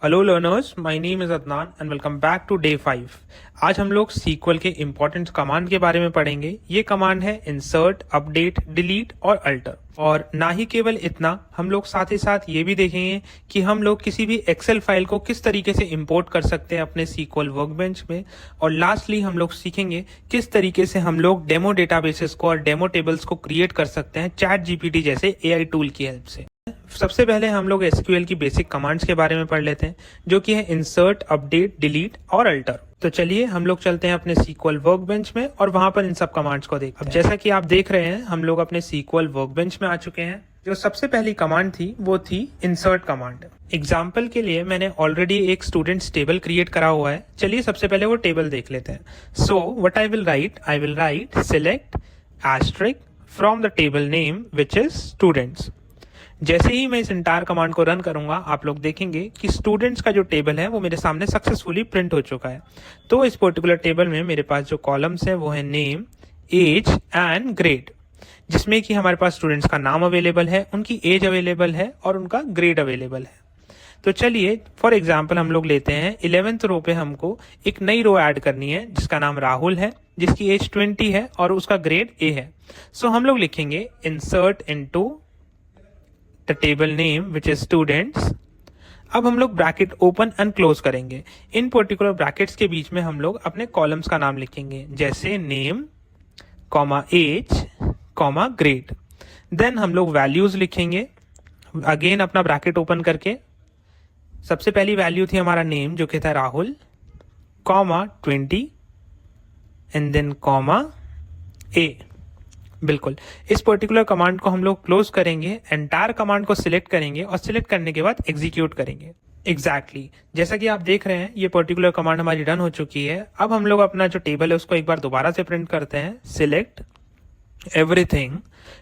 Hello learners, my name is Adnan and welcome back to day 5। आज हम लोग sequel के इंपॉर्टेंट कमांड के बारे में पढ़ेंगे। ये कमांड है इंसर्ट, अपडेट, डिलीट और अल्टर। और ना ही केवल इतना, हम लोग साथ ही साथ ये भी देखेंगे कि हम लोग किसी भी एक्सेल फाइल को किस तरीके से इंपोर्ट कर सकते हैं अपने सीक्वल वर्कबेंच में। और लास्टली हम लोग सीखेंगे किस तरीके से हम लोग डेमो डेटाबेसेस को और डेमो टेबल्स को क्रिएट कर सकते हैं चैट जीपीटी जैसे एआई टूल की हेल्प से। सबसे पहले हम लोग एसक्यूएल की बेसिक कमांड्स के बारे में पढ़ लेते हैं, जो कि है इंसर्ट, अपडेट, डिलीट और अल्टर। तो चलिए हम लोग चलते हैं अपने सीक्वल वर्कबेंच में और वहां पर इन सब कमांड्स को देखते हैं। अब जैसा कि आप देख रहे हैं, हम लोग अपने सीक्वल वर्कबेंच में आ चुके हैं। जो सबसे पहली कमांड थी वो थी इंसर्ट कमांड। एग्जाम्पल के लिए मैंने ऑलरेडी एक स्टूडेंट्स टेबल क्रिएट करा हुआ है। चलिए सबसे पहले वो टेबल देख लेते हैं। So what I will write select asterisk from the table name which is students. जैसे ही मैं इस इंटायर कमांड को रन करूंगा, आप लोग देखेंगे कि स्टूडेंट्स का जो टेबल है वो मेरे सामने सक्सेसफुली प्रिंट हो चुका है। तो इस पर्टिकुलर टेबल में मेरे पास जो कॉलम्स है वो है नेम, एज एंड ग्रेड, जिसमें कि हमारे पास स्टूडेंट्स का नाम अवेलेबल है, उनकी एज अवेलेबल है और उनका ग्रेड अवेलेबल है। तो चलिए फॉर एग्जाम्पल हम लोग लेते हैं 11th रो पे हमको एक नई रो ऐड करनी है जिसका नाम राहुल है, जिसकी एज 20 है और उसका ग्रेड ए है। सो हम लोग लिखेंगे insert into the table name which is students. अब हम लोग ब्रैकेट ओपन एंड क्लोज करेंगे। इन पर्टिकुलर ब्रैकेट्स के बीच में हम लोग अपने कॉलम्स का नाम लिखेंगे, जैसे name, comma age, comma grade. Then हम लोग वैल्यूज लिखेंगे, अगेन अपना ब्रैकेट ओपन करके। सबसे पहली वैल्यू थी हमारा नेम जो कि था Rahul, comma 20 and then comma A. बिल्कुल, इस पर्टिकुलर कमांड को हम लोग क्लोज करेंगे, एंटायर कमांड को सिलेक्ट करेंगे और सिलेक्ट करने के बाद एग्जीक्यूट करेंगे। एग्जैक्टली जैसा कि आप देख रहे हैं, ये पर्टिकुलर कमांड हमारी रन हो चुकी है। अब हम लोग अपना जो टेबल है उसको एक बार दोबारा से प्रिंट करते हैं, select everything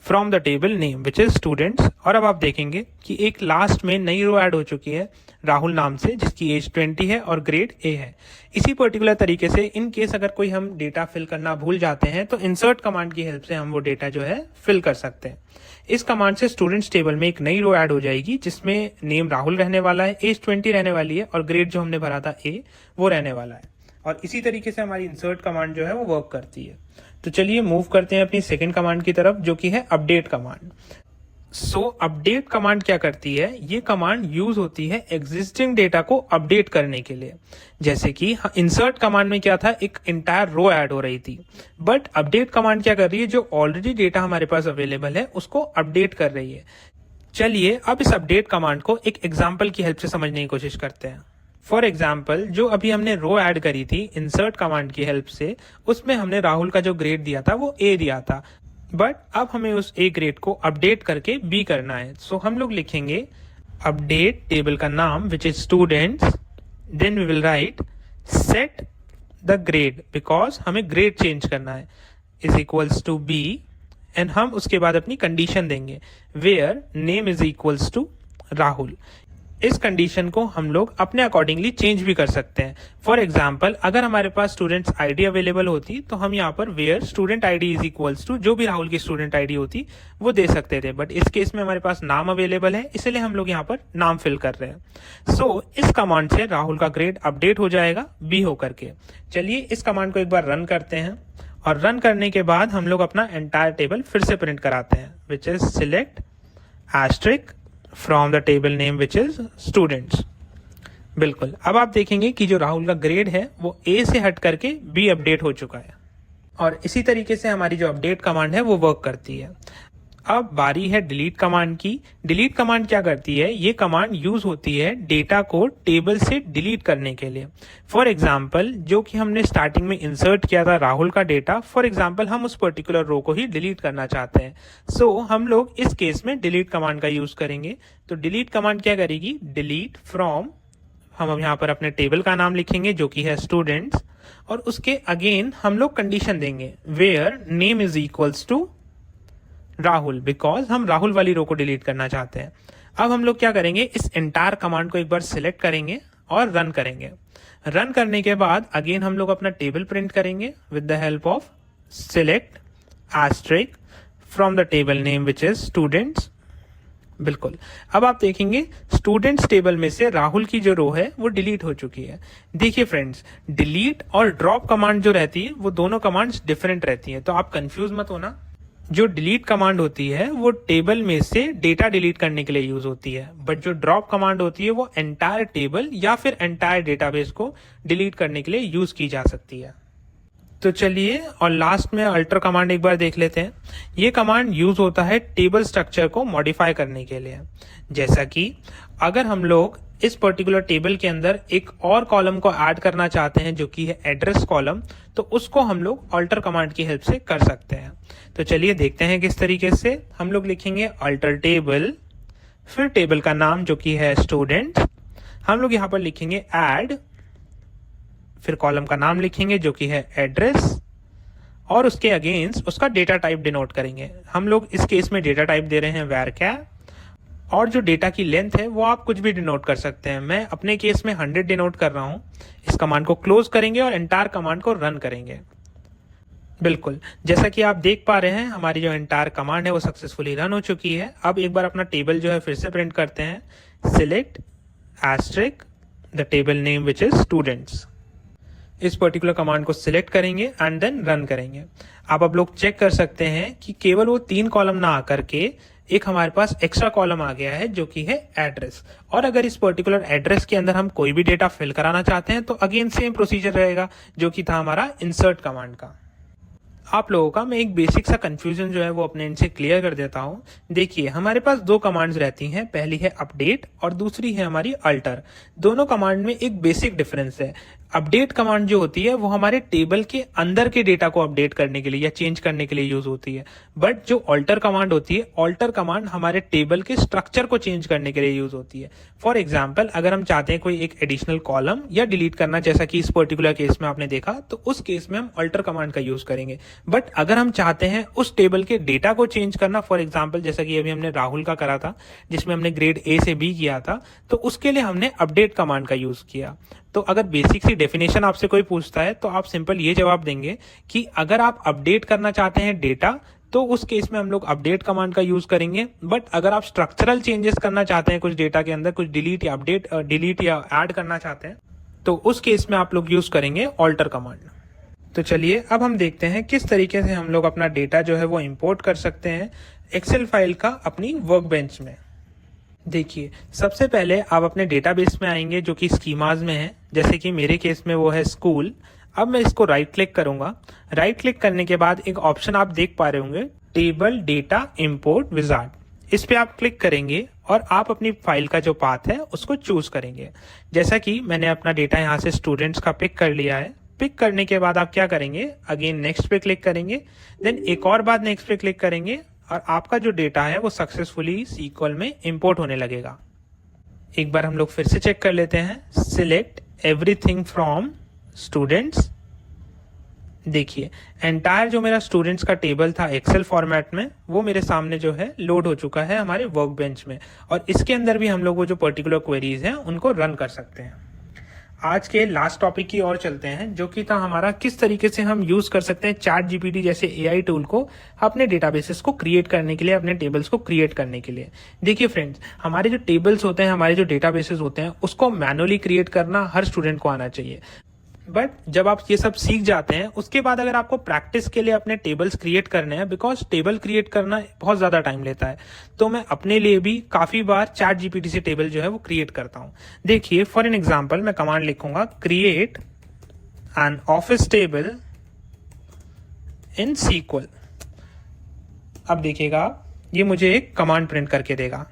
from the table name which is students. और अब आप देखेंगे कि एक लास्ट में नई रो ऐड हो चुकी है राहुल नाम से, जिसकी एज 20 है और ग्रेड ए है। इसी पर्टिकुलर तरीके से इन केस अगर कोई हम डेटा फिल करना भूल जाते हैं तो इंसर्ट कमांड की हेल्प से हम वो डेटा जो है फिल कर सकते हैं। इस कमांड से स्टूडेंट्स टेबल में एक नई रो ऐड हो जाएगी जिसमें नेम राहुल रहने वाला है, एज 20 रहने वाली है और ग्रेड जो हमने भरा था ए वो रहने वाला है। और इसी तरीके से हमारी इंसर्ट कमांड जो है वो वर्क करती है। तो चलिए मूव करते हैं अपनी सेकेंड कमांड की तरफ, जो कि है अपडेट कमांड। सो अपडेट कमांड क्या करती है? ये कमांड यूज होती है एग्जिस्टिंग डेटा को अपडेट करने के लिए। जैसे कि इंसर्ट कमांड में क्या था, एक इंटायर रो ऐड हो रही थी, बट अपडेट कमांड क्या कर रही है, जो ऑलरेडी डेटा हमारे पास अवेलेबल है उसको अपडेट कर रही है। चलिए अब इस अपडेट कमांड को एक एग्जाम्पल की हेल्प से समझने की कोशिश करते हैं। फॉर एग्जाम्पल, जो अभी हमने रो ऐड करी थी इंसर्ट कमांड की हेल्प से, उसमें हमने राहुल का जो ग्रेड दिया था वो ए दिया था, बट अब हमें उस ए ग्रेड को अपडेट करके बी करना है। सो हम लोग लिखेंगे अपडेट टेबल का नाम which is students, then we will write set the grade, because हमें ग्रेड चेंज करना है, is equals to B. And हम उसके बाद अपनी कंडीशन देंगे where name is equals to Rahul. इस कंडीशन को हम लोग अपने अकॉर्डिंगली चेंज भी कर सकते हैं। फॉर एग्जाम्पल, अगर हमारे पास स्टूडेंट्स आईडी अवेलेबल होती तो हम यहाँ पर where student ID is equals to जो भी राहुल की स्टूडेंट आईडी होती वो दे सकते थे, बट इस केस में हमारे पास नाम अवेलेबल है, इसलिए हम लोग यहाँ पर नाम फिल कर रहे हैं। सो इस कमांड से राहुल का ग्रेड अपडेट हो जाएगा बी होकर के। चलिए इस कमांड को एक बार रन करते हैं और रन करने के बाद हम लोग अपना एंटायर टेबल फिर से प्रिंट कराते हैं, which is select asterisk from the table name which is students. बिल्कुल, अब आप देखेंगे कि जो राहुल का ग्रेड है वो ए से हट करके बी अपडेट हो चुका है। और इसी तरीके से हमारी जो अपडेट कमांड है वो वर्क करती है। अब बारी है डिलीट कमांड की। डिलीट कमांड क्या करती है? ये कमांड यूज होती है डेटा को टेबल से डिलीट करने के लिए। फॉर एग्जाम्पल, जो कि हमने स्टार्टिंग में इंसर्ट किया था राहुल का डेटा, फॉर एग्जाम्पल हम उस पर्टिकुलर रो को ही डिलीट करना चाहते हैं। सो हम लोग इस केस में डिलीट कमांड का यूज करेंगे। तो डिलीट कमांड क्या करेगी? डिलीट फ्रॉम, हम अब यहाँ पर अपने टेबल का नाम लिखेंगे जो कि है स्टूडेंट्स, और उसके अगेन हम लोग कंडीशन देंगे where name is equals to Rahul, because हम राहुल वाली रो को डिलीट करना चाहते हैं। अब हम लोग क्या करेंगे, इस एंटायर कमांड को एक बार सिलेक्ट करेंगे और रन करेंगे। रन करने के बाद अगेन हम लोग अपना टेबल प्रिंट करेंगे with the help of select asterisk from the table name which is students. बिल्कुल। अब आप देखेंगे स्टूडेंट्स टेबल में से राहुल की जो रो है वो डिलीट हो चुकी है। देखिए फ्रेंड्स, डिलीट और ड्रॉप कमांड जो रहती है वो दोनों कमांड्स डिफरेंट रहती हैं, तो आप कंफ्यूज मत होना। जो डिलीट कमांड होती है वो टेबल में से डेटा डिलीट करने के लिए यूज होती है, बट जो ड्रॉप कमांड होती है वो एंटायर टेबल या फिर एंटायर डेटाबेस को डिलीट करने के लिए यूज की जा सकती है। तो चलिए और लास्ट में अल्टर कमांड एक बार देख लेते हैं। ये कमांड यूज होता है टेबल स्ट्रक्चर को मॉडिफाई करने के लिए। जैसा कि अगर हम लोग इस पर्टिकुलर टेबल के अंदर एक और कॉलम को ऐड करना चाहते हैं जो कि है एड्रेस कॉलम, तो उसको हम लोग अल्टर कमांड की हेल्प से कर सकते हैं। तो चलिए देखते हैं किस तरीके से। हम लोग लिखेंगे अल्टर टेबल, फिर टेबल का नाम जो कि है स्टूडेंट, हम लोग यहाँ पर लिखेंगे ऐड, फिर कॉलम का नाम लिखेंगे जो कि है एड्रेस, और उसके अगेंस्ट उसका डेटा टाइप डिनोट करेंगे। हम लोग इस केस में डेटा टाइप दे रहे हैं varchar, और जो डेटा की लेंथ है वो आप कुछ भी डिनोट कर सकते हैं। मैं अपने केस में 100 डिनोट कर रहा हूं। इस कमांड को क्लोज करेंगे और एंटायर कमांड को रन करेंगे। बिल्कुल, जैसा कि आप देख पा रहे हैं हमारी जो एंटायर कमांड है वो सक्सेसफुली रन हो चुकी है। अब एक बार अपना टेबल जो है फिर से प्रिंट करते हैं। Select asterisk the table name which is students. इस पर्टिकुलर कमांड को सिलेक्ट करेंगे एंड देन रन करेंगे। अब लोग चेक कर सकते हैं कि केवल वो 3 कॉलम ना आकर के एक हमारे पास एक्स्ट्रा कॉलम आ गया है जो कि है एड्रेस। और अगर इस पर्टिकुलर एड्रेस के अंदर हम कोई भी डेटा फिल कराना चाहते हैं तो अगेन सेम प्रोसीजर रहेगा जो कि था हमारा इंसर्ट कमांड का। आप लोगों का मैं एक बेसिक सा कंफ्यूजन जो है वो अपने इनसे क्लियर कर देता हूं। देखिए हमारे पास 2 कमांड्स रहती हैं, पहली है अपडेट और दूसरी है हमारी अल्टर। दोनों कमांड में एक बेसिक डिफरेंस है। अपडेट कमांड जो होती है वो हमारे टेबल के अंदर के डेटा को अपडेट करने के लिए या चेंज करने के लिए यूज होती है, बट जो अल्टर कमांड होती है, अल्टर कमांड हमारे टेबल के स्ट्रक्चर को चेंज करने के लिए यूज होती है। फॉर एग्जाम्पल, अगर हम चाहते हैं कोई एक एडिशनल कॉलम या डिलीट करना, जैसा कि इस पर्टिकुलर केस में आपने देखा, तो उस केस में हम अल्टर कमांड का यूज करेंगे। बट अगर हम चाहते हैं उस टेबल के डेटा को चेंज करना, फॉर एग्जाम्पल जैसा कि अभी हमने राहुल का करा था जिसमें हमने ग्रेड A से B किया था, तो उसके लिए हमने अपडेट कमांड का यूज किया। तो अगर बेसिक सी डेफिनेशन आपसे कोई पूछता है तो आप सिंपल ये जवाब देंगे कि अगर आप अपडेट करना चाहते हैं डेटा तो उस केस में हम लोग अपडेट कमांड का यूज करेंगे। बट अगर आप स्ट्रक्चरल चेंजेस करना चाहते हैं, कुछ डेटा के अंदर कुछ डिलीट या ऐड करना चाहते हैं, तो उस केस में आप लोग यूज करेंगे अल्टर कमांड। तो चलिए अब हम देखते हैं किस तरीके से हम लोग अपना डेटा जो है वो इंपोर्ट कर सकते हैं एक्सेल फाइल का अपनी वर्कबेंच में। देखिए सबसे पहले आप अपने डेटाबेस में आएंगे जो कि स्कीमाज में है, जैसे कि मेरे केस में वो है स्कूल। अब मैं इसको राइट क्लिक करूंगा। राइट क्लिक करने के बाद एक ऑप्शन आप देख पा रहे होंगे, टेबल डेटा इंपोर्ट विजार्ड। इस पे आप क्लिक करेंगे और आप अपनी फाइल का जो पाथ है उसको चूज करेंगे। जैसा कि मैंने अपना डेटा यहाँ से स्टूडेंट्स का पिक कर लिया है। पिक करने के बाद आप क्या करेंगे, अगेन नेक्स्ट पे क्लिक करेंगे, देन एक और बार नेक्स्ट पे क्लिक करेंगे और आपका जो डेटा है वो सक्सेसफुली सीक्वल में इंपोर्ट होने लगेगा। एक बार हम लोग फिर से चेक कर लेते हैं। Select everything from students. देखिए एंटायर जो मेरा स्टूडेंट्स का टेबल था एक्सेल फॉर्मेट में, वो मेरे सामने जो है लोड हो चुका है हमारे वर्कबेंच में, और इसके अंदर भी हम लोग वो जो पर्टिकुलर क्वेरीज हैं उनको रन कर सकते हैं। आज के लास्ट टॉपिक की ओर चलते हैं, जो कि था हमारा किस तरीके से हम यूज कर सकते हैं चैट जीपीटी जैसे एआई टूल को अपने डेटाबेसेस को क्रिएट करने के लिए, अपने टेबल्स को क्रिएट करने के लिए। देखिए फ्रेंड्स, हमारे जो टेबल्स होते हैं, हमारे जो डेटाबेसेस होते हैं, उसको मैनुअली क्रिएट करना हर स्टूडेंट को आना चाहिए। बट जब आप ये सब सीख जाते हैं उसके बाद अगर आपको प्रैक्टिस के लिए अपने टेबल्स क्रिएट करने हैं, बिकॉज टेबल क्रिएट करना बहुत ज्यादा टाइम लेता है, तो मैं अपने लिए भी काफी बार चैट जीपीटी से टेबल जो है वो क्रिएट करता हूं। देखिए फॉर एन एग्जांपल मैं कमांड लिखूंगा, create an office table in SQL। अब देखिएगा ये मुझे एक कमांड प्रिंट करके देगा।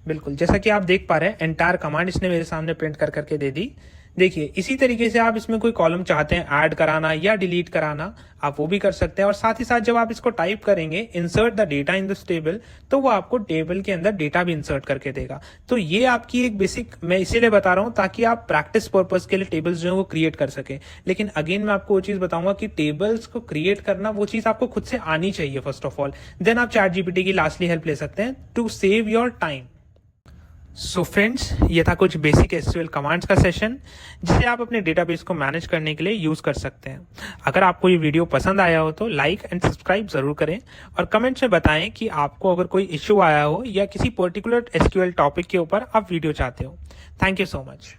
बिल्कुल जैसा कि आप देख पा रहे हैं एंटायर कमांड इसने मेरे सामने प्रिंट कर करके दे दी। देखिए इसी तरीके से आप इसमें कोई कॉलम चाहते हैं ऐड कराना या डिलीट कराना, आप वो भी कर सकते हैं। और साथ ही साथ जब आप इसको टाइप करेंगे insert the data in this table, तो वो आपको टेबल के अंदर डेटा भी इंसर्ट करके देगा। तो ये आपकी एक बेसिक मैं इसीलिए बता रहा हूं ताकि आप प्रैक्टिस पर्पज के लिए टेबल्स जो है वो क्रिएट कर सके। लेकिन अगेन मैं आपको वो चीज बताऊंगा कि टेबल्स को क्रिएट करना वो चीज आपको खुद से आनी चाहिए फर्स्ट ऑफ ऑल, देन आप चैट जीपीटी की लास्टली हेल्प ले सकते हैं to save your time. So friends, ये था कुछ बेसिक एसक्यूएल कमांड्स का सेशन जिसे आप अपने डेटाबेस को मैनेज करने के लिए यूज़ कर सकते हैं। अगर आपको ये वीडियो पसंद आया हो तो लाइक एंड सब्सक्राइब ज़रूर करें और कमेंट्स में बताएं कि आपको अगर कोई इश्यू आया हो या किसी पर्टिकुलर एसक्यूएल टॉपिक के ऊपर आप वीडियो चाहते हो। Thank you so much.